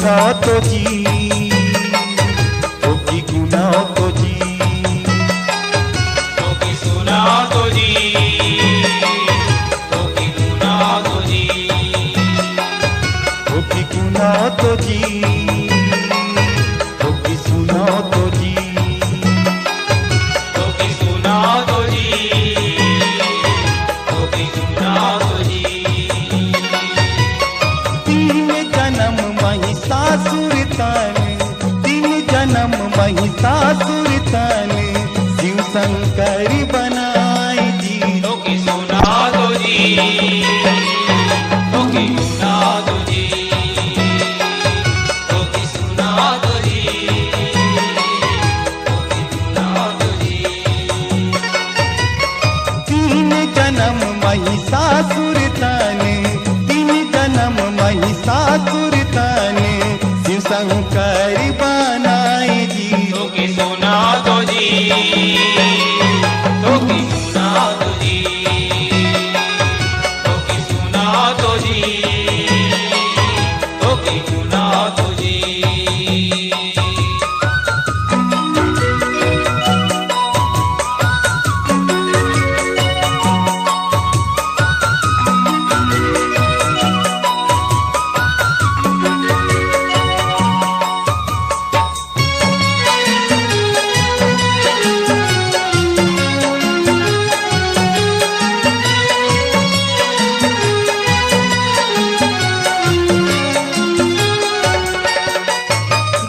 देखा तो जी, तो की गुना तो जी, तो की सुना तो जी, तो की गुना तो जी, तो की गुना तो जी, तो की सुना तो जी, तो की सुना तो जी, तो की सुना तो जी। तीन जन्म महिषासुर तन, तीन जन्म महिषासुर तन, शिव शंकर बनाए जी। तो की सुना तो जी, तो की सुना तो जी, तो की सुना तो जी, तो की सुना तो जी। तीन जन्म महिषासुर तन, तीन जन्म महिषासुर तन, शिव शंकर बनाए जी। तो की सुना तो जी, तो की सुना तो जी, तो की सुना तो जी, तो की सुना तो जी।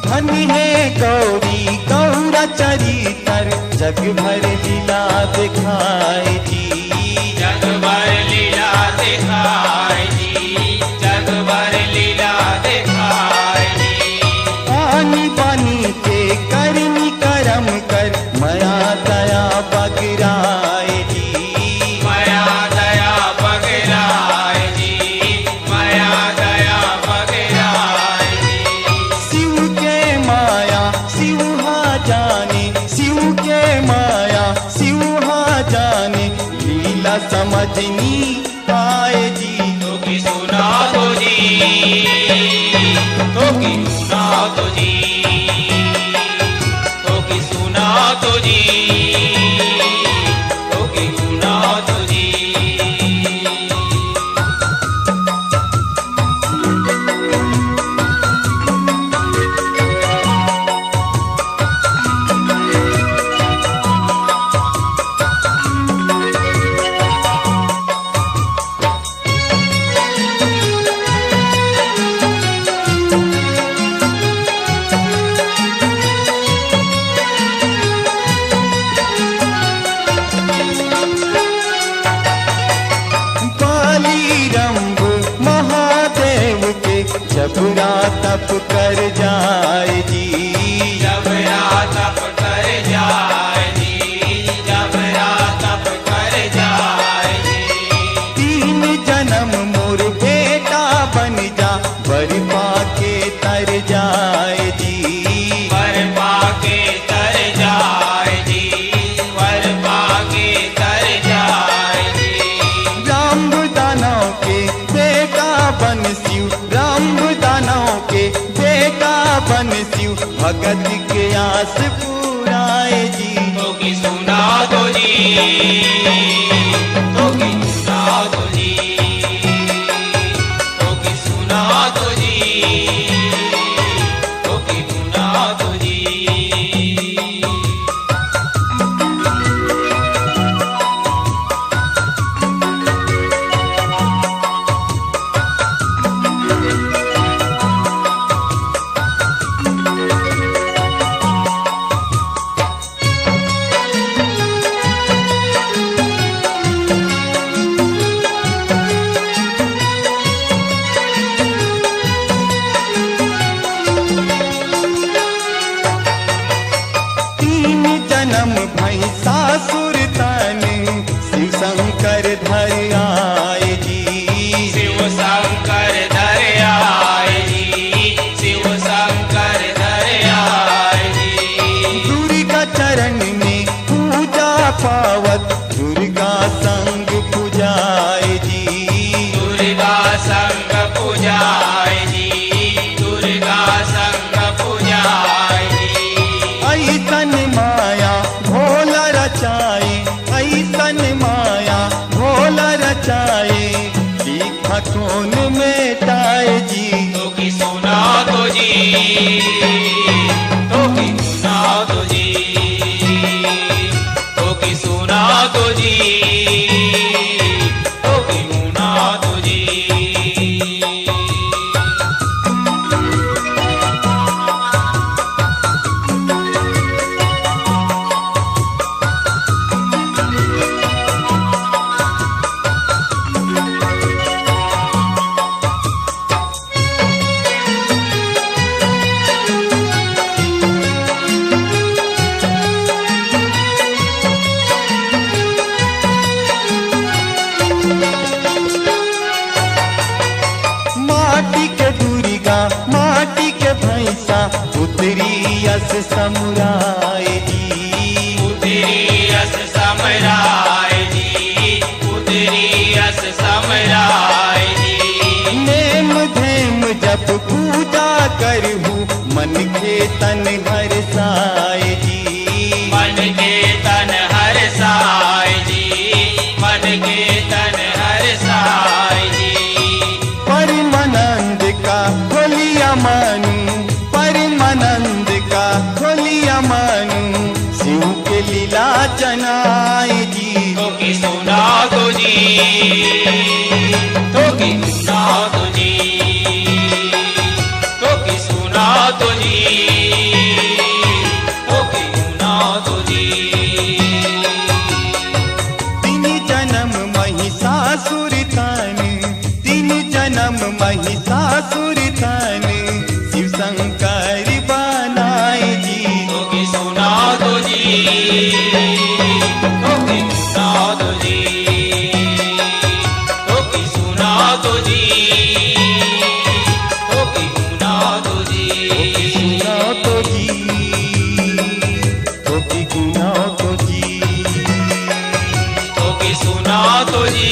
धनी है गौरी गौरा चरितर, जग भर लीला दिखाए जी। जग भर लीला दिखाए जी, जग भर लीला दिखाए जी। पानी पानी के करनी करम कर, माया दया बगराए जी। माया दया बगराए जी, माया दया बगराए जी। शिव के माया शिव हा जाने, शिव के माया शिव हा जाने, लीला समझनी पाए जी। तो की सुना तो जी, तो की सुना तो जी, तो की सुना तो जी, तो की सुना तो जी। बाली रंभ महादेव के जबरा तप कर जाए जी। जब तप कर जाए जी, जब तप कर जाए जी। तीन जन्म मोर बेटा बन जा, वर पाके तर जाए जी। वर पाके तर जाए जी, वर पाके तर जाए जी। राम दानव के बेटा बन शिव, राम दानव के बेटा बन शिव, भगत के आस पुराए जी। तो की सुना तो जी, तो की सुना तो जी, तो की सुना तो जी, तो की सुना तो जी। समुराय जी। उतरी अस समराय जी, उतरी अस समराय जी। नेम धेम जब पूजा करहूँ मन के तन हरसाय जी। मन के तन हरसाय जी, मन के तन हरसाय जी। परमानंद का खोलिया मानू, परमानंद का खोलिया मानू, शिव के लीला चनाय जी। तो की सुना तो जी, तो की सुना तो जी, तो की सुना तो जी, तो की सुना तो जी। तीन जन्म महिषासुर तन, तीन जन्म महिषासुर तन, शिव शंकर बनाए जी। तो की सुना तो जी, तो की सुना तो जी, तो की सुना तो जी, तो की सुना तो जी। सुना तो जी, तो की गुना तो जी, तो की सुना तो जी,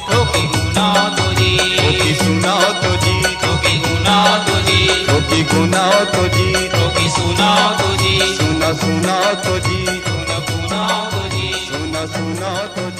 तो की गुना तो जी, तो की सुना तो जी, तो की गुना तो जी, तो की गुना तो जी, तो की सुना तो जी, सुना सुना तो जी, सुना सुना तो जी। सुना सुना तो जी।